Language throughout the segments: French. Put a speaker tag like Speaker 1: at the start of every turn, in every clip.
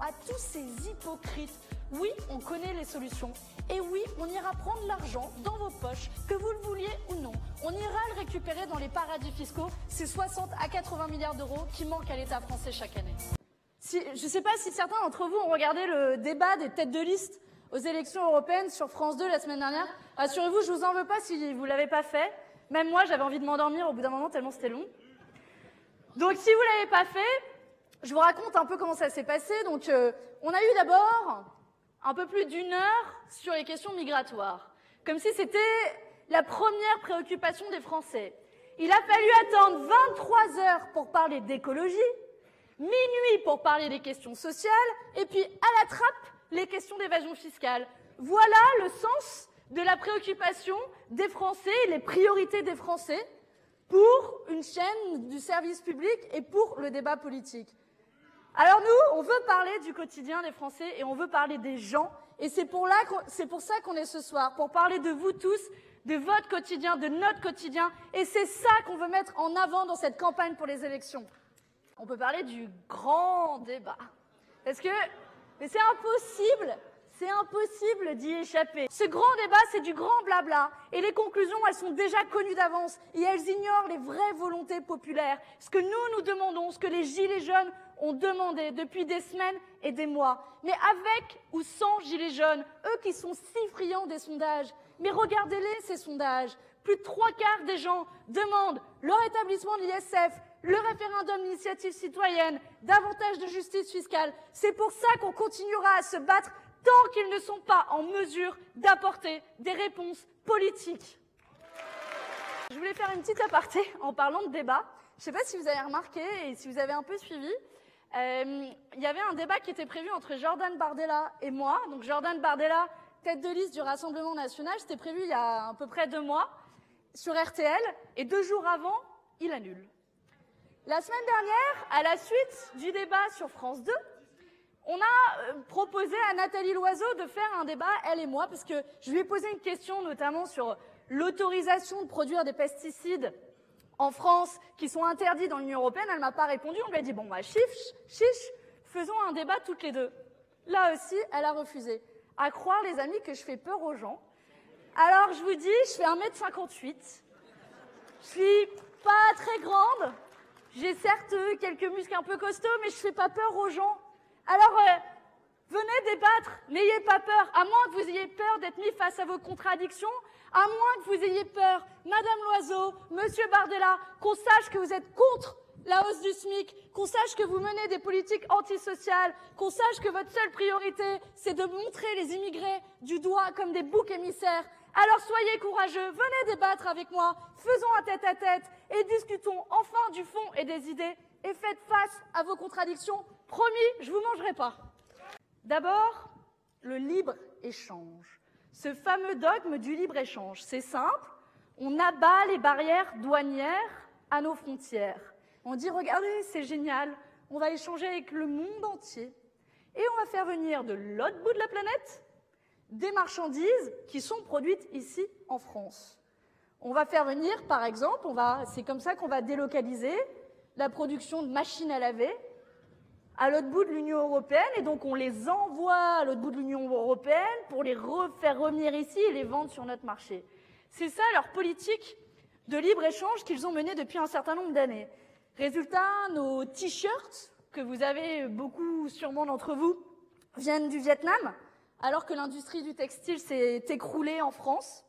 Speaker 1: à tous ces hypocrites. Oui, on connaît les solutions. Et oui, on ira prendre l'argent dans vos poches, que vous le vouliez ou non. On ira le récupérer dans les paradis fiscaux, ces 60 à 80 milliards d'euros qui manquent à l'État français chaque année. Je ne sais pas si certains d'entre vous ont regardé le débat des têtes de liste aux élections européennes sur France 2 la semaine dernière. Rassurez-vous, je ne vous en veux pas si vous ne l'avez pas fait. Même moi, j'avais envie de m'endormir au bout d'un moment tellement c'était long. Donc si vous ne l'avez pas fait, je vous raconte un peu comment ça s'est passé. Donc on a eu d'abord un peu plus d'une heure sur les questions migratoires, comme si c'était la première préoccupation des Français. Il a fallu attendre 23 heures pour parler d'écologie, minuit pour parler des questions sociales, et puis à la trappe, les questions d'évasion fiscale. Voilà le sens de la préoccupation des Français, les priorités des Français pour une chaîne du service public et pour le débat politique. Alors nous, on veut parler du quotidien des Français et on veut parler des gens. Et c'est pour ça qu'on est ce soir, pour parler de vous tous, de votre quotidien, de notre quotidien. Et c'est ça qu'on veut mettre en avant dans cette campagne pour les élections. On peut parler du grand débat. Mais c'est impossible d'y échapper. Ce grand débat, c'est du grand blabla. Et les conclusions, elles sont déjà connues d'avance. Et elles ignorent les vraies volontés populaires. Ce que nous demandons, ce que les Gilets jaunes ont demandé depuis des semaines et des mois. Mais avec ou sans Gilets jaunes, eux qui sont si friands des sondages. Mais regardez-les, ces sondages. Plus de 3/4 des gens demandent le rétablissement de l'ISF, le référendum d'initiative citoyenne, davantage de justice fiscale. C'est pour ça qu'on continuera à se battre tant qu'ils ne sont pas en mesure d'apporter des réponses politiques. Je voulais faire une petite aparté en parlant de débat. Je ne sais pas si vous avez remarqué et si vous avez un peu suivi. Il y avait un débat qui était prévu entre Jordan Bardella et moi. Donc Jordan Bardella, tête de liste du Rassemblement national, c'était prévu il y a à peu près 2 mois sur RTL. Et 2 jours avant, il annule. La semaine dernière, à la suite du débat sur France 2, on a proposé à Nathalie Loiseau de faire un débat, elle et moi, parce que je lui ai posé une question notamment sur l'autorisation de produire des pesticides en France qui sont interdits dans l'Union européenne. Elle ne m'a pas répondu. On lui a dit, bon, bah, chiche, faisons un débat toutes les deux. Là aussi, elle a refusé. À croire, les amis, que je fais peur aux gens. Alors, je vous dis, je fais 1m58. Je suis pas très grande. J'ai certes quelques muscles un peu costauds, mais je fais pas peur aux gens. Alors, venez débattre, n'ayez pas peur, à moins que vous ayez peur d'être mis face à vos contradictions, à moins que vous ayez peur, Madame Loiseau, Monsieur Bardella, qu'on sache que vous êtes contre la hausse du SMIC, qu'on sache que vous menez des politiques antisociales, qu'on sache que votre seule priorité, c'est de montrer les immigrés du doigt comme des boucs émissaires. Alors soyez courageux, venez débattre avec moi, faisons un tête-à-tête et discutons enfin du fond et des idées et faites face à vos contradictions. Promis, je vous mangerai pas. D'abord, le libre-échange. Ce fameux dogme du libre-échange, c'est simple, on abat les barrières douanières à nos frontières. On dit, regardez, c'est génial, on va échanger avec le monde entier et on va faire venir de l'autre bout de la planète des marchandises qui sont produites ici en France. On va faire venir, par exemple, c'est comme ça qu'on va délocaliser la production de machines à laver à l'autre bout de l'Union européenne, et donc on les envoie à l'autre bout de l'Union européenne pour les faire revenir ici et les vendre sur notre marché. C'est ça leur politique de libre-échange qu'ils ont menée depuis un certain nombre d'années. Résultat, nos t-shirts, que vous avez beaucoup sûrement d'entre vous, viennent du Vietnam, alors que l'industrie du textile s'est écroulée en France.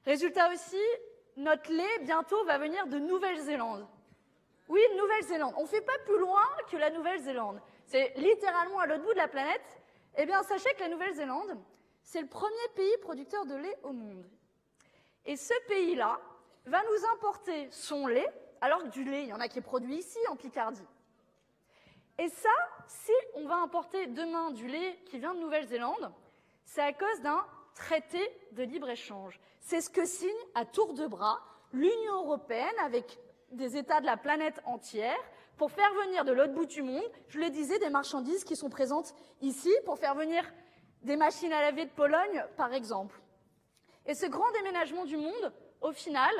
Speaker 1: Résultat aussi, notre lait bientôt va venir de Nouvelle-Zélande. Oui, Nouvelle-Zélande. On ne fait pas plus loin que la Nouvelle-Zélande. C'est littéralement à l'autre bout de la planète. Eh bien, sachez que la Nouvelle-Zélande, c'est le premier pays producteur de lait au monde. Et ce pays-là va nous importer son lait, alors que du lait, il y en a qui est produit ici, en Picardie. Et ça, si on va importer demain du lait qui vient de Nouvelle-Zélande, c'est à cause d'un traité de libre-échange. C'est ce que signe à tour de bras l'Union européenne avec des États de la planète entière pour faire venir de l'autre bout du monde, je le disais, des marchandises qui sont présentes ici, pour faire venir des machines à laver de Pologne, par exemple. Et ce grand déménagement du monde, au final,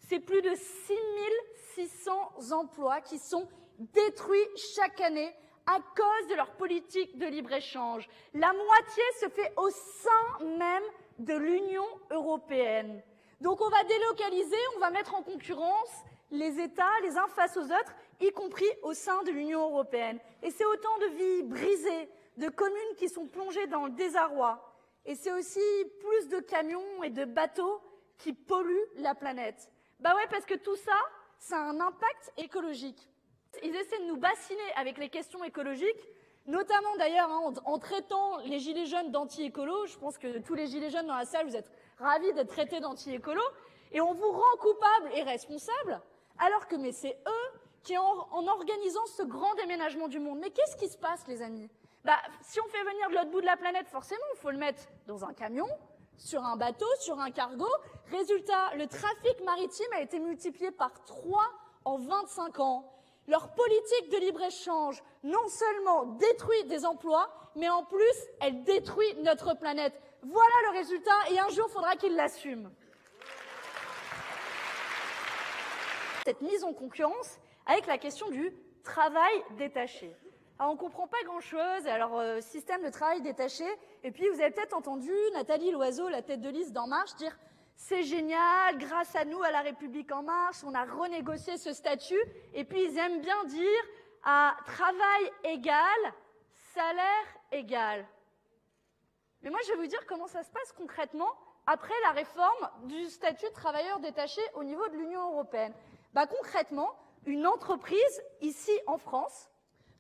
Speaker 1: c'est plus de 6600 emplois qui sont détruits chaque année à cause de leur politique de libre-échange. La moitié se fait au sein même de l'Union européenne. Donc on va délocaliser, on va mettre en concurrence les États les uns face aux autres, y compris au sein de l'Union européenne. Et c'est autant de vies brisées, de communes qui sont plongées dans le désarroi. Et c'est aussi plus de camions et de bateaux qui polluent la planète. Bah ouais, parce que tout ça, ça a un impact écologique. Ils essaient de nous bassiner avec les questions écologiques, notamment d'ailleurs en traitant les gilets jaunes d'anti-écolo. Je pense que tous les gilets jaunes dans la salle, vous êtes ravis d'être traités d'anti-écolo. Et on vous rend coupable et responsable, alors que c'est eux qui, en organisant ce grand déménagement du monde. Mais qu'est-ce qui se passe, les amis? Bah, si on fait venir de l'autre bout de la planète, forcément, il faut le mettre dans un camion, sur un bateau, sur un cargo. Résultat, le trafic maritime a été multiplié par 3 en 25 ans. Leur politique de libre-échange non seulement détruit des emplois, mais en plus, elle détruit notre planète. Voilà le résultat, et un jour, il faudra qu'ils l'assument. Cette mise en concurrence avec la question du travail détaché. Alors, on ne comprend pas grand-chose, alors système de travail détaché, et puis vous avez peut-être entendu Nathalie Loiseau, la tête de liste d'En Marche, dire « c'est génial, grâce à nous, à La République En Marche, on a renégocié ce statut », et puis ils aiment bien dire « à travail égal, salaire égal ». Mais moi, je vais vous dire comment ça se passe concrètement après la réforme du statut de travailleur détaché au niveau de l'Union européenne. Bah, concrètement, une entreprise, ici en France,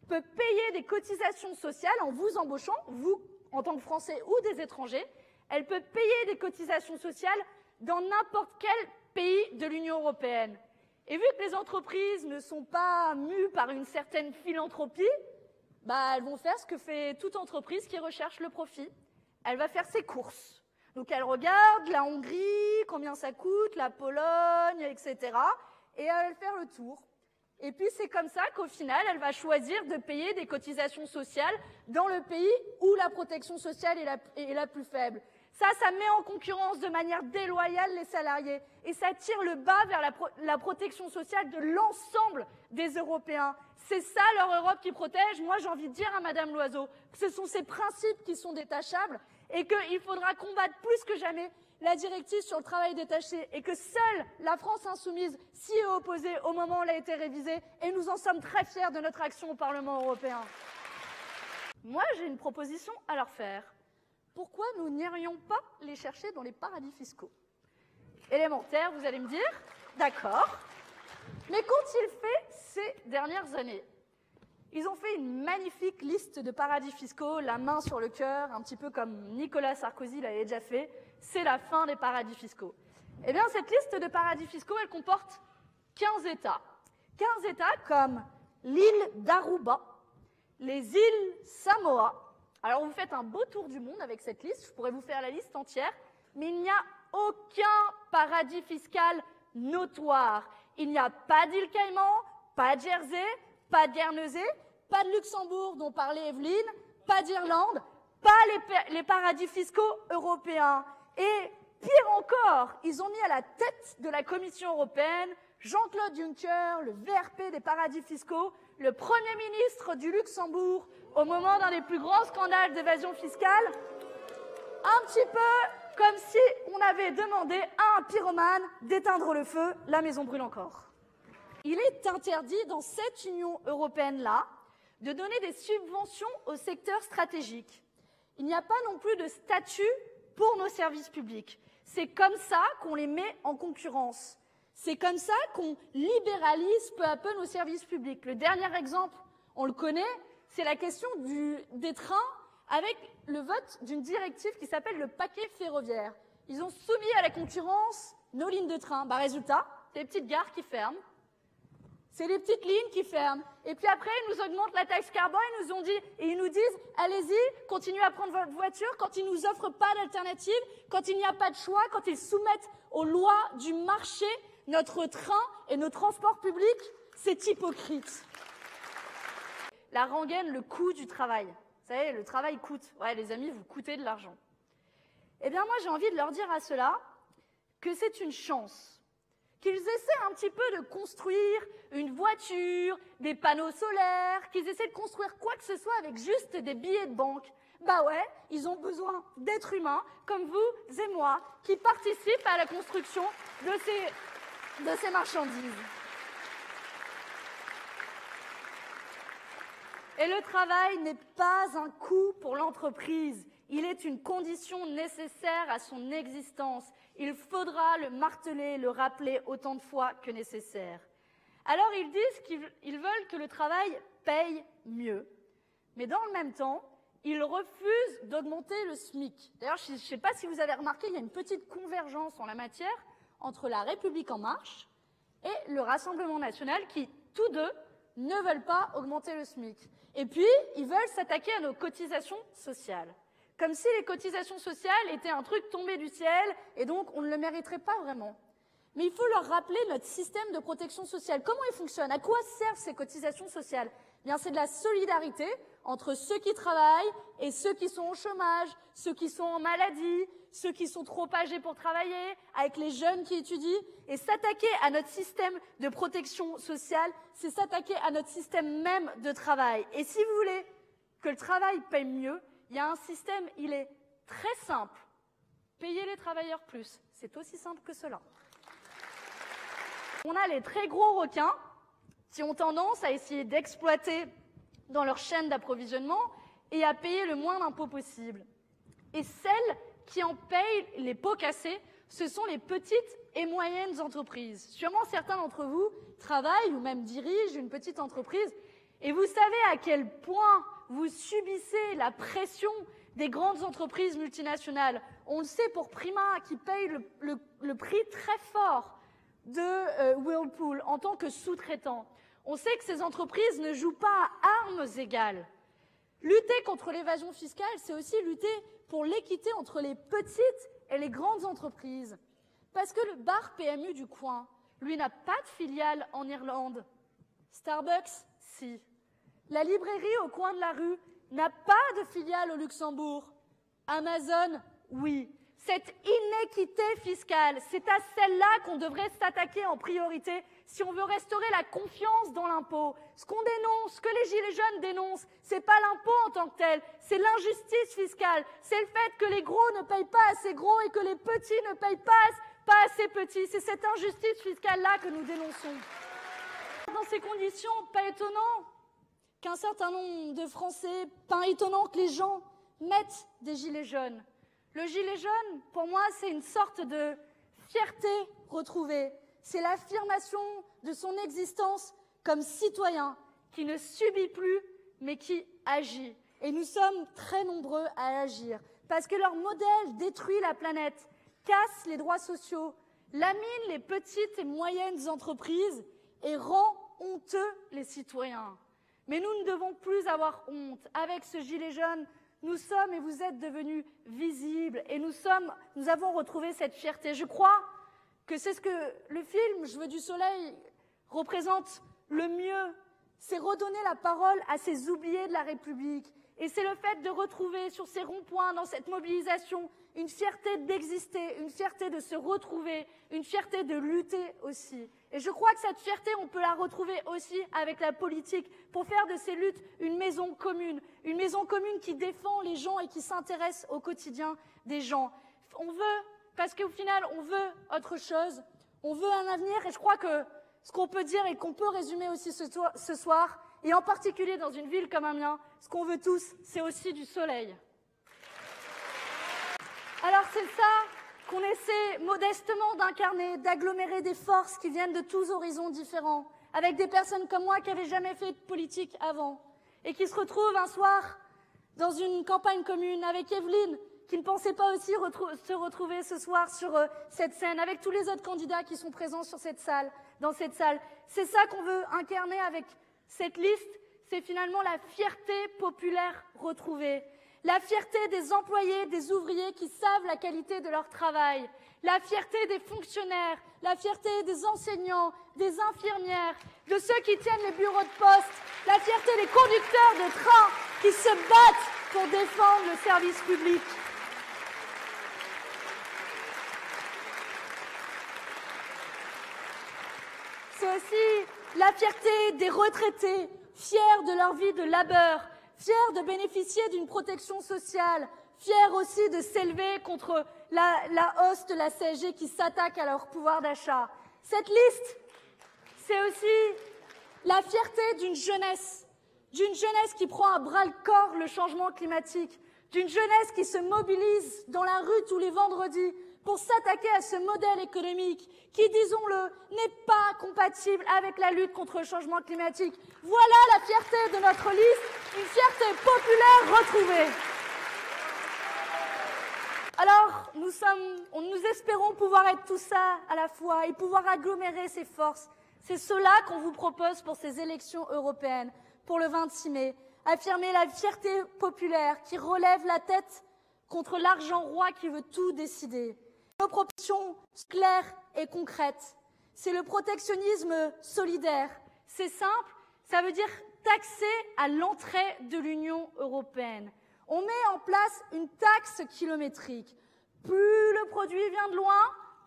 Speaker 1: peut payer des cotisations sociales en vous embauchant, vous, en tant que Français ou des étrangers. Elle peut payer des cotisations sociales dans n'importe quel pays de l'Union européenne. Et vu que les entreprises ne sont pas mues par une certaine philanthropie, bah, elles vont faire ce que fait toute entreprise qui recherche le profit. Elle va faire ses courses. Donc elle regarde la Hongrie, combien ça coûte, la Pologne, etc. Et elle va faire le tour. Et puis c'est comme ça qu'au final, elle va choisir de payer des cotisations sociales dans le pays où la protection sociale est la plus faible. Ça met en concurrence de manière déloyale les salariés. Et ça tire le bas vers la protection sociale de l'ensemble des Européens. C'est ça leur Europe qui protège. Moi, j'ai envie de dire à Madame Loiseau que ce sont ces principes qui sont détachables et qu'il faudra combattre plus que jamais la directive sur le travail détaché et que seule la France insoumise s'y est opposée au moment où elle a été révisée et nous en sommes très fiers de notre action au Parlement européen. Moi, j'ai une proposition à leur faire. Pourquoi nous n'irions pas les chercher dans les paradis fiscaux? Élémentaire, vous allez me dire, d'accord. Mais qu'ont-ils fait ces dernières années? Ils ont fait une magnifique liste de paradis fiscaux, la main sur le cœur, un petit peu comme Nicolas Sarkozy l'avait déjà fait. C'est la fin des paradis fiscaux. Eh bien, cette liste de paradis fiscaux, elle comporte 15 États. 15 États comme l'île d'Aruba, les îles Samoa. Alors, vous faites un beau tour du monde avec cette liste. Je pourrais vous faire la liste entière. Mais il n'y a aucun paradis fiscal notoire. Il n'y a pas d'île Caïman, pas de Jersey, pas de Guernesey, pas de Luxembourg dont parlait Evelyne, pas d'Irlande, pas les paradis fiscaux européens. Et pire encore, ils ont mis à la tête de la Commission européenne Jean-Claude Juncker, le VRP des paradis fiscaux, le Premier ministre du Luxembourg, au moment d'un des plus grands scandales d'évasion fiscale, un petit peu comme si on avait demandé à un pyromane d'éteindre le feu, la maison brûle encore. Il est interdit dans cette Union européenne-là de donner des subventions au secteur stratégique. Il n'y a pas non plus de statut pour nos services publics. C'est comme ça qu'on les met en concurrence. C'est comme ça qu'on libéralise peu à peu nos services publics. Le dernier exemple, on le connaît, c'est la question des trains avec le vote d'une directive qui s'appelle le paquet ferroviaire. Ils ont soumis à la concurrence nos lignes de train. Bah, résultat, c'est les petites gares qui ferment. C'est les petites lignes qui ferment. Et puis après, ils nous augmentent la taxe carbone, ils nous disent, allez-y, continuez à prendre votre voiture quand ils nous offrent pas d'alternative, quand il n'y a pas de choix, quand ils soumettent aux lois du marché notre train et nos transports publics. C'est hypocrite. La rengaine, le coût du travail. Vous savez, le travail coûte. Ouais, les amis, vous coûtez de l'argent. Eh bien, moi, j'ai envie de leur dire à ceux-là que c'est une chance. qu'ils essaient un petit peu de construire une voiture, des panneaux solaires, qu'ils essaient de construire quoi que ce soit avec juste des billets de banque. Bah ouais, ils ont besoin d'êtres humains comme vous et moi qui participent à la construction de ces marchandises. Et le travail n'est pas un coût pour l'entreprise. Il est une condition nécessaire à son existence. Il faudra le marteler, le rappeler autant de fois que nécessaire. Alors ils disent qu'ils veulent que le travail paye mieux. Mais dans le même temps, ils refusent d'augmenter le SMIC. D'ailleurs, je ne sais pas si vous avez remarqué, il y a une petite convergence en la matière entre La République En Marche et le Rassemblement National qui, tous deux, ne veulent pas augmenter le SMIC. Et puis, ils veulent s'attaquer à nos cotisations sociales. Comme si les cotisations sociales étaient un truc tombé du ciel et donc on ne le mériterait pas vraiment. Mais il faut leur rappeler notre système de protection sociale. Comment il fonctionne? À quoi servent ces cotisations sociales? Eh bien, c'est de la solidarité entre ceux qui travaillent et ceux qui sont au chômage, ceux qui sont en maladie, ceux qui sont trop âgés pour travailler, avec les jeunes qui étudient. Et s'attaquer à notre système de protection sociale, c'est s'attaquer à notre système même de travail. Et si vous voulez que le travail paye mieux, il y a un système, il est très simple. Payer les travailleurs plus. C'est aussi simple que cela. On a les très gros requins qui ont tendance à essayer d'exploiter dans leur chaîne d'approvisionnement et à payer le moins d'impôts possible. Et celles qui en payent les pots cassés, ce sont les petites et moyennes entreprises. Sûrement certains d'entre vous travaillent ou même dirigent une petite entreprise et vous savez à quel point vous subissez la pression des grandes entreprises multinationales. On le sait pour Prima qui paye le prix très fort de Whirlpool en tant que sous-traitant. On sait que ces entreprises ne jouent pas à armes égales. Lutter contre l'évasion fiscale, c'est aussi lutter pour l'équité entre les petites et les grandes entreprises. Parce que le bar PMU du coin, lui, n'a pas de filiale en Irlande. Starbucks, si. La librairie au coin de la rue n'a pas de filiale au Luxembourg. Amazon, oui. Cette inéquité fiscale, c'est à celle-là qu'on devrait s'attaquer en priorité si on veut restaurer la confiance dans l'impôt. Ce qu'on dénonce, ce que les Gilets jaunes dénoncent, c'est pas l'impôt en tant que tel, c'est l'injustice fiscale. C'est le fait que les gros ne payent pas assez gros et que les petits ne payent pas assez petits. C'est cette injustice fiscale-là que nous dénonçons. Dans ces conditions, pas étonnant qu'un certain nombre de Français, pas étonnant que les gens mettent des gilets jaunes. Le gilet jaune, pour moi, c'est une sorte de fierté retrouvée. C'est l'affirmation de son existence comme citoyen qui ne subit plus, mais qui agit. Et nous sommes très nombreux à agir parce que leur modèle détruit la planète, casse les droits sociaux, lamine les petites et moyennes entreprises et rend honteux les citoyens. Mais nous ne devons plus avoir honte. Avec ce gilet jaune, nous sommes et vous êtes devenus visibles et nous avons retrouvé cette fierté. Je crois que c'est ce que le film « Je veux du soleil » représente le mieux. C'est redonner la parole à ces oubliés de la République. Et c'est le fait de retrouver sur ces ronds-points, dans cette mobilisation, une fierté d'exister, une fierté de se retrouver, une fierté de lutter aussi. Et je crois que cette fierté, on peut la retrouver aussi avec la politique pour faire de ces luttes une maison commune qui défend les gens et qui s'intéresse au quotidien des gens. On veut, parce qu'au final, on veut autre chose, on veut un avenir et je crois que ce qu'on peut dire et qu'on peut résumer aussi ce soir, et en particulier dans une ville comme Amiens, ce qu'on veut tous, c'est aussi du soleil. Alors c'est ça qu'on essaie modestement d'incarner, d'agglomérer des forces qui viennent de tous horizons différents, avec des personnes comme moi qui n'avaient jamais fait de politique avant, et qui se retrouvent un soir dans une campagne commune avec Evelyne, qui ne pensait pas aussi se retrouver ce soir sur cette scène, avec tous les autres candidats qui sont présents dans cette salle. C'est ça qu'on veut incarner avec cette liste, c'est finalement la fierté populaire retrouvée. La fierté des employés, des ouvriers qui savent la qualité de leur travail. La fierté des fonctionnaires, la fierté des enseignants, des infirmières, de ceux qui tiennent les bureaux de poste. La fierté des conducteurs de train qui se battent pour défendre le service public. C'est aussi la fierté des retraités, fiers de leur vie de labeur, fiers de bénéficier d'une protection sociale, fiers aussi de s'élever contre la hausse de la CSG qui s'attaque à leur pouvoir d'achat. Cette liste, c'est aussi la fierté d'une jeunesse qui prend à bras-le-corps le changement climatique, d'une jeunesse qui se mobilise dans la rue tous les vendredis pour s'attaquer à ce modèle économique qui, disons-le, n'est pas compatible avec la lutte contre le changement climatique. Voilà la fierté de notre liste, une fierté populaire retrouvée. Alors, nous espérons pouvoir être tout ça à la fois et pouvoir agglomérer ces forces. C'est cela qu'on vous propose pour ces élections européennes, pour le 26 mai. Affirmer la fierté populaire qui relève la tête contre l'argent roi qui veut tout décider. Nos propositions claires et concrètes. C'est le protectionnisme solidaire. C'est simple, ça veut dire taxer à l'entrée de l'Union européenne. On met en place une taxe kilométrique. Plus le produit vient de loin,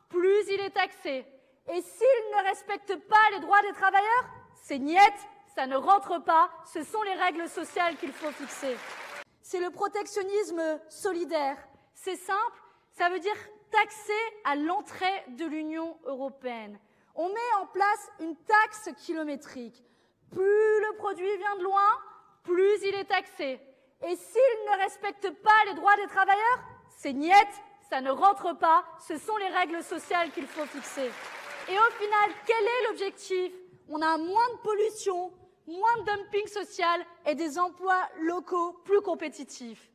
Speaker 1: plus il est taxé. Et s'il ne respecte pas les droits des travailleurs, c'est niet, ça ne rentre pas, ce sont les règles sociales qu'il faut fixer. C'est le protectionnisme solidaire. C'est simple, ça veut dire taxer à l'entrée de l'Union européenne. On met en place une taxe kilométrique. Plus le produit vient de loin, plus il est taxé. Et s'il ne respecte pas les droits des travailleurs, c'est niet, ça ne rentre pas, ce sont les règles sociales qu'il faut fixer. Et au final, quel est l'objectif? On a moins de pollution, moins de dumping social et des emplois locaux plus compétitifs.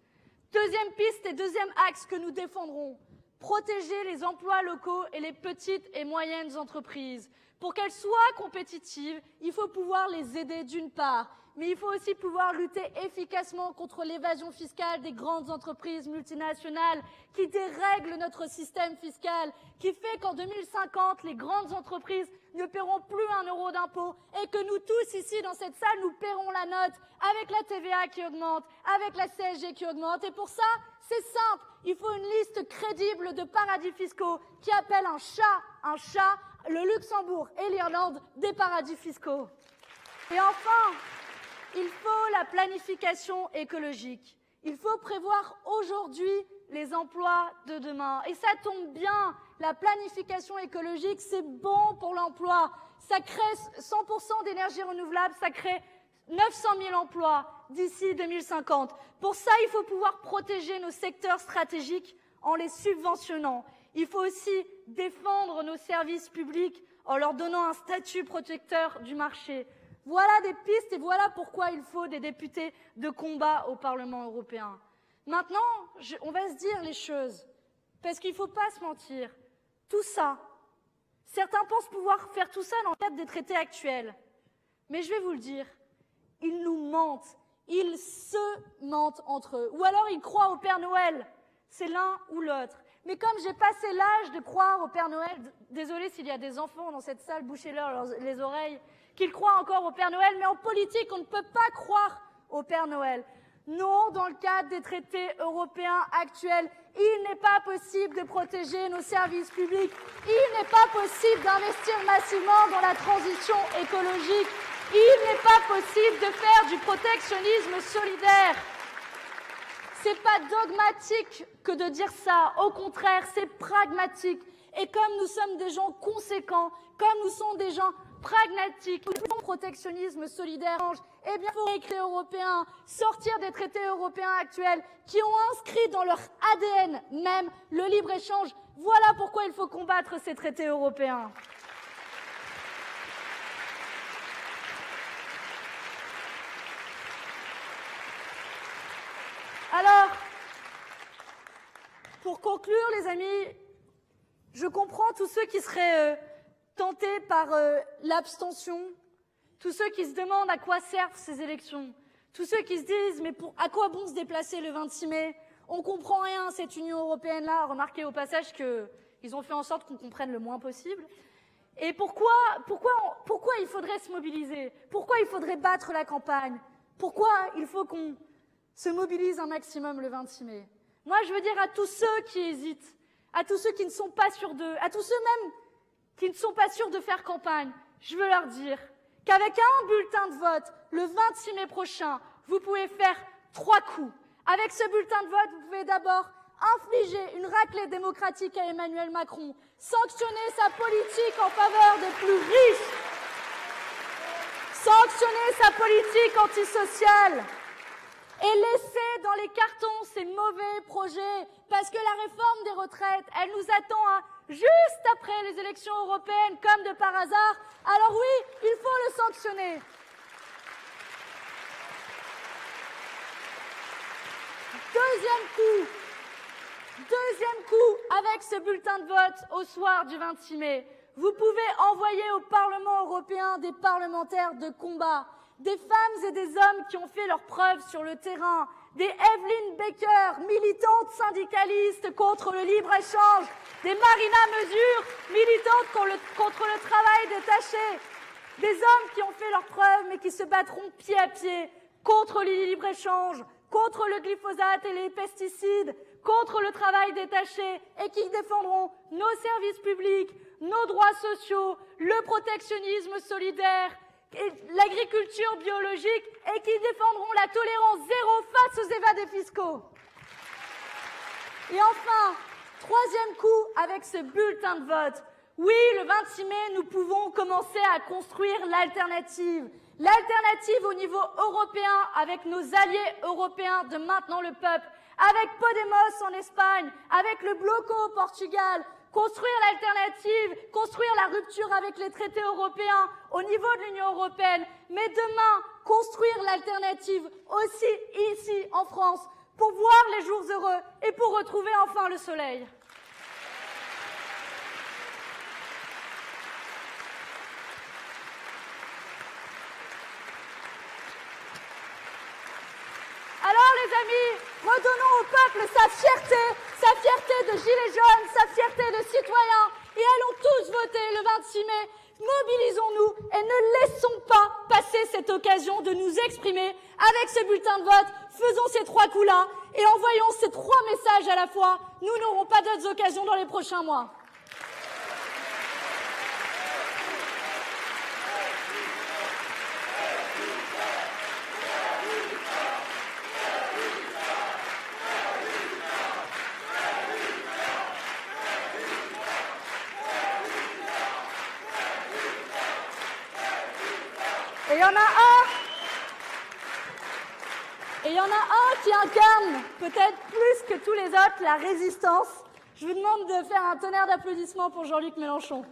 Speaker 1: Deuxième piste et deuxième axe que nous défendrons, protéger les emplois locaux et les petites et moyennes entreprises. Pour qu'elles soient compétitives, il faut pouvoir les aider d'une part, mais il faut aussi pouvoir lutter efficacement contre l'évasion fiscale des grandes entreprises multinationales qui dérèglent notre système fiscal, qui fait qu'en 2050, les grandes entreprises ne paieront plus 1 euro d'impôt et que nous tous ici dans cette salle, nous paierons la note avec la TVA qui augmente, avec la CSG qui augmente. Et pour ça, c'est simple, il faut une liste crédible de paradis fiscaux qui appelle un chat, le Luxembourg et l'Irlande des paradis fiscaux. Et enfin, il faut la planification écologique. Il faut prévoir aujourd'hui les emplois de demain. Et ça tombe bien, la planification écologique, c'est bon pour l'emploi. Ça crée 100% d'énergie renouvelable, ça crée 900 000 emplois d'ici 2050. Pour ça, il faut pouvoir protéger nos secteurs stratégiques en les subventionnant. Il faut aussi défendre nos services publics en leur donnant un statut protecteur du marché. Voilà des pistes et voilà pourquoi il faut des députés de combat au Parlement européen. Maintenant, on va se dire les choses, parce qu'il ne faut pas se mentir. Tout ça, certains pensent pouvoir faire tout ça dans le cadre des traités actuels. Mais je vais vous le dire, ils nous mentent, ils se mentent entre eux. Ou alors ils croient au Père Noël, c'est l'un ou l'autre. Mais comme j'ai passé l'âge de croire au Père Noël, désolé s'il y a des enfants dans cette salle, bouchez-leur les oreilles, qu'ils croient encore au Père Noël, mais en politique, on ne peut pas croire au Père Noël. Non, dans le cadre des traités européens actuels, il n'est pas possible de protéger nos services publics, il n'est pas possible d'investir massivement dans la transition écologique, il n'est pas possible de faire du protectionnisme solidaire. C'est pas dogmatique que de dire ça, au contraire, c'est pragmatique. Et comme nous sommes des gens conséquents, comme nous sommes des gens pragmatiques, le protectionnisme solidaire, eh bien, il faut réécrire européen, sortir des traités européens actuels qui ont inscrit dans leur ADN même le libre-échange. Voilà pourquoi il faut combattre ces traités européens. Alors, pour conclure, les amis, je comprends tous ceux qui seraient tentés par l'abstention, tous ceux qui se demandent à quoi servent ces élections, tous ceux qui se disent mais à quoi bon se déplacer le 26 mai? On comprend rien cette Union européenne-là. Remarquez au passage qu'ils ont fait en sorte qu'on comprenne le moins possible. Et pourquoi il faudrait se mobiliser? Pourquoi il faudrait battre la campagne? Pourquoi il faut qu'on se mobilise un maximum le 26 mai? Moi, je veux dire à tous ceux qui hésitent, à tous ceux qui ne sont pas sûrs d'eux, à tous ceux même qui ne sont pas sûrs de faire campagne, je veux leur dire qu'avec un bulletin de vote, le 26 mai prochain, vous pouvez faire 3 coups. Avec ce bulletin de vote, vous pouvez d'abord infliger une raclée démocratique à Emmanuel Macron, sanctionner sa politique en faveur des plus riches, sanctionner sa politique antisociale et laisser dans les cartons ces mauvais projets, parce que la réforme des retraites, elle nous attend juste après les élections européennes, comme de par hasard. Alors oui, il faut le sanctionner. Deuxième coup, avec ce bulletin de vote au soir du 26 mai, vous pouvez envoyer au Parlement européen des parlementaires de combat, des femmes et des hommes qui ont fait leurs preuves sur le terrain, des Evelyn Baker, militantes syndicalistes contre le libre-échange, des Marina Mesure, militantes contre le travail détaché, des hommes qui ont fait leurs preuves mais qui se battront pied à pied contre le libre-échange, contre le glyphosate et les pesticides, contre le travail détaché et qui défendront nos services publics, nos droits sociaux, le protectionnisme solidaire, l'agriculture biologique et qui défendront la tolérance zéro face aux évadés fiscaux. Et enfin, troisième coup avec ce bulletin de vote. Oui, le 26 mai, nous pouvons commencer à construire l'alternative. L'alternative au niveau européen avec nos alliés européens de Maintenant le Peuple, avec Podemos en Espagne, avec le Bloco au Portugal, construire l'alternative, construire la rupture avec les traités européens au niveau de l'Union européenne, mais demain, construire l'alternative aussi ici en France pour voir les jours heureux et pour retrouver enfin le soleil. Alors les amis, redonnons au peuple sa fierté de gilets jaunes, sa fierté de citoyens, et allons tous voter le 26 mai. Mobilisons-nous et ne laissons pas passer cette occasion de nous exprimer avec ce bulletin de vote. Faisons ces 3 coups-là et envoyons ces 3 messages à la fois. Nous n'aurons pas d'autres occasions dans les prochains mois. Et il y en a un qui incarne peut-être plus que tous les autres la résistance. Je vous demande de faire un tonnerre d'applaudissements pour Jean-Luc Mélenchon.